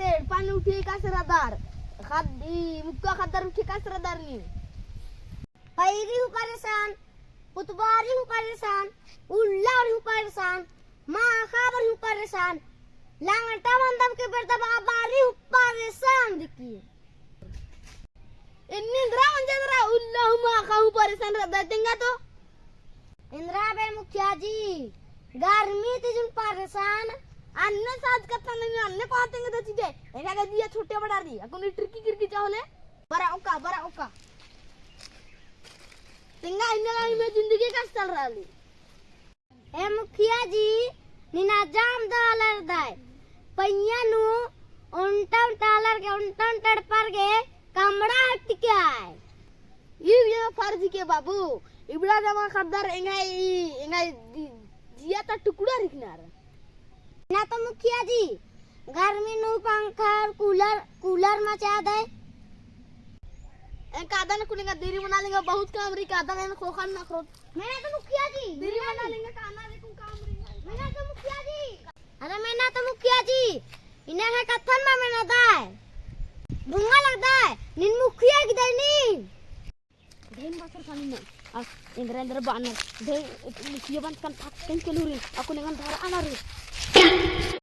ते पाणी उठी कासरादार मुक्का खादार उठी कासरादार नी पैरी हूँ परेशान, पुतवारी हूँ परेशान, उल्लार हूँ परेशान, माँ खाबर हूँ परेशान, लांगटा मंदम के बेटा बाबारी हूँ परेशान दिखी। इंदिरा मंजरा उल्ला हूँ माँ खाऊं परेशान रहता देंगा तो इंदिरा बे मुखिया जी गर्मी तिजुन परेशान अन्य साज कथा नहीं अन्य को आते हैं तो चीजें ऐसा कर दिया छोटे बड़ा दी अकुनी ट्रिकी किरकी चाहोले बरा ओका तेंगा इन्हें में जिंदगी का चल रहा ली ए मुखिया जी निना जाम डॉलर दाय पैया नु उन्टन डॉलर के उन्टन टड़ पर गे कमड़ा हट के आए ये फर्ज के बाबू इबड़ा जमा खबदार एंगाई जिया ता टुकड़ा रिकनार ना तो मुखिया जी गर्मी नु पंखा कूलर मचा दे ए कादा न कुलेगा देरी बना लेगा बहुत काम री कादा ने खोखा ना करो मैंने तो मुखिया जी देरी बना लेंगे काना रे काम री मैंने तो मुखिया जी अरे मैंने तो मुखिया जी इन्हें है कथन में मैंने दाए भूंगा लगता है निन मुखिया की देनी धेन बासर खानी में और इंद्र बानर धे मुखिया बन kan tak kan keluri aku dengan dhara anar